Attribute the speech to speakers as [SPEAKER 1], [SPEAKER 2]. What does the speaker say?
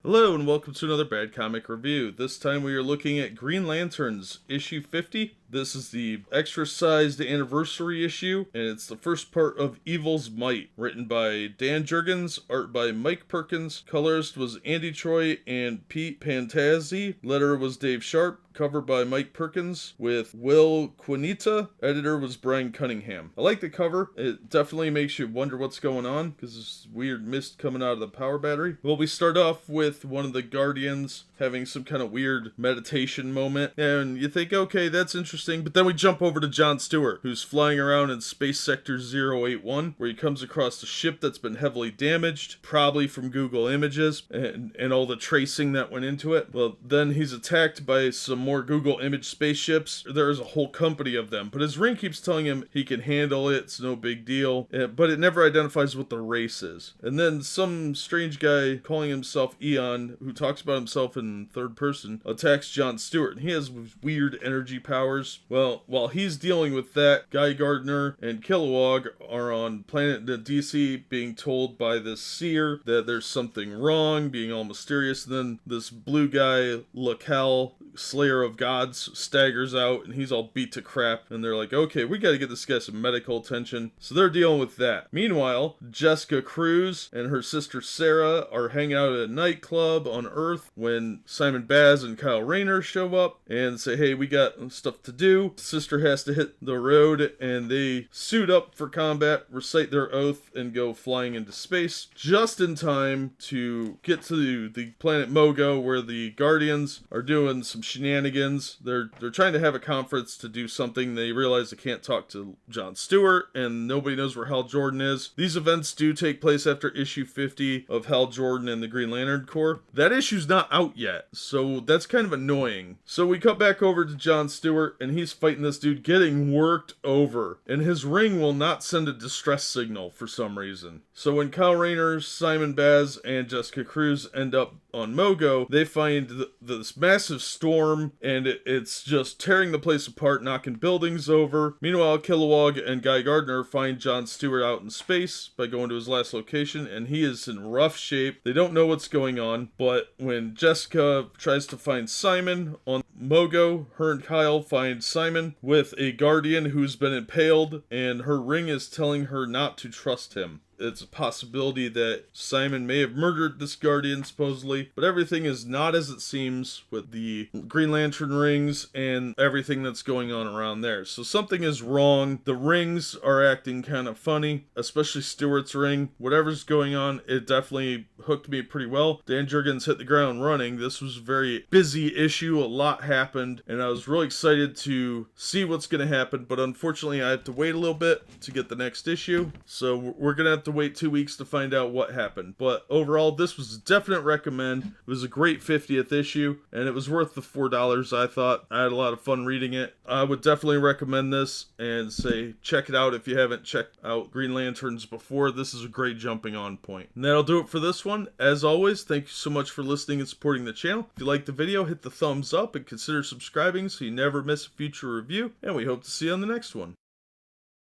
[SPEAKER 1] Hello and welcome to another Bad Comic Review. This time we are looking at Green Lanterns issue 50. This is the extra-sized anniversary issue, and it's the first part of Evil's Might, written by Dan Jurgens, art by Mike Perkins, colorist was Andy Choi and Pete Pantazzi, letterer was Dave Sharp, cover by Mike Perkins with Will Quinita, editor was Brian Cunningham. I like the cover. It definitely makes you wonder what's going on because there's weird mist coming out of the power battery. Well, we start off with one of the Guardians having some kind of weird meditation moment, and you think, okay, that's interesting, but then we jump over to John Stewart, who's flying around in Space Sector 081, where he comes across a ship that's been heavily damaged, probably from Google Images, and all the tracing that went into it. Well, then he's attacked by some more Google Image spaceships. There's a whole company of them, but his ring keeps telling him he can handle it, it's no big deal, but it never identifies what the race is. And then some strange guy calling himself Eon, who talks about himself in third person, attacks John Stewart. He has weird energy powers. Well, while he's dealing with that, Guy Gardner and Kilowog are on planet DC being told by this seer that there's something wrong, being all mysterious. And then this blue guy, Lacal, Slayer of Gods, staggers out and he's all beat to crap. And they're like, okay, we gotta get this guy some medical attention. So they're dealing with that. Meanwhile, Jessica Cruz and her sister Sarah are hanging out at a nightclub on Earth when Simon Baz and Kyle Raynor show up and say, hey, we got stuff to do. Sister has to hit the road, and they suit up for combat, recite their oath, and go flying into space just in time to get to the planet Mogo, where the Guardians are doing some shenanigans. They're trying to have a conference to do something. They realize they can't talk to John Stewart, and nobody knows where Hal Jordan is. These events do take place after issue 50 of Hal Jordan and the Green Lantern Corps. That issue's not out yet, so that's kind of annoying. So we cut back over to John Stewart, and he's fighting this dude getting worked over, and his ring will not send a distress signal for some reason. So when Kyle Raynor, Simon Baz, and Jessica Cruz end up on Mogo, they find this massive storm, and it's just tearing the place apart, knocking buildings over. Meanwhile, Kilowog and Guy Gardner find John Stewart out in space by going to his last location, and he is in rough shape. They don't know what's going on, but when Jessica tries to find Simon on Mogo, her and Kyle find Simon with a Guardian who's been impaled, and her ring is telling her not to trust him. It's a possibility that Simon may have murdered this Guardian, supposedly, but everything is not as it seems with the Green Lantern rings and everything that's going on around there. So something is wrong. The rings are acting kind of funny, especially Stewart's ring. Whatever's going on, it definitely hooked me pretty well. Dan Jurgens hit the ground running. This was a very busy issue. A lot happened, and I was really excited to see what's going to happen, but unfortunately I have to wait a little bit to get the next issue. So we're going to have to wait 2 weeks to find out what happened. But overall, this was a definite recommend. It was a great 50th issue, and it was worth the $4, I thought. I had a lot of fun reading it. I would definitely recommend this and say check it out if you haven't checked out Green Lanterns before. This is a great jumping on point. And that'll do it for this one. As always, thank you so much for listening and supporting the channel. If you liked the video, hit the thumbs up and consider subscribing so you never miss a future review, and we hope to see you on the next one.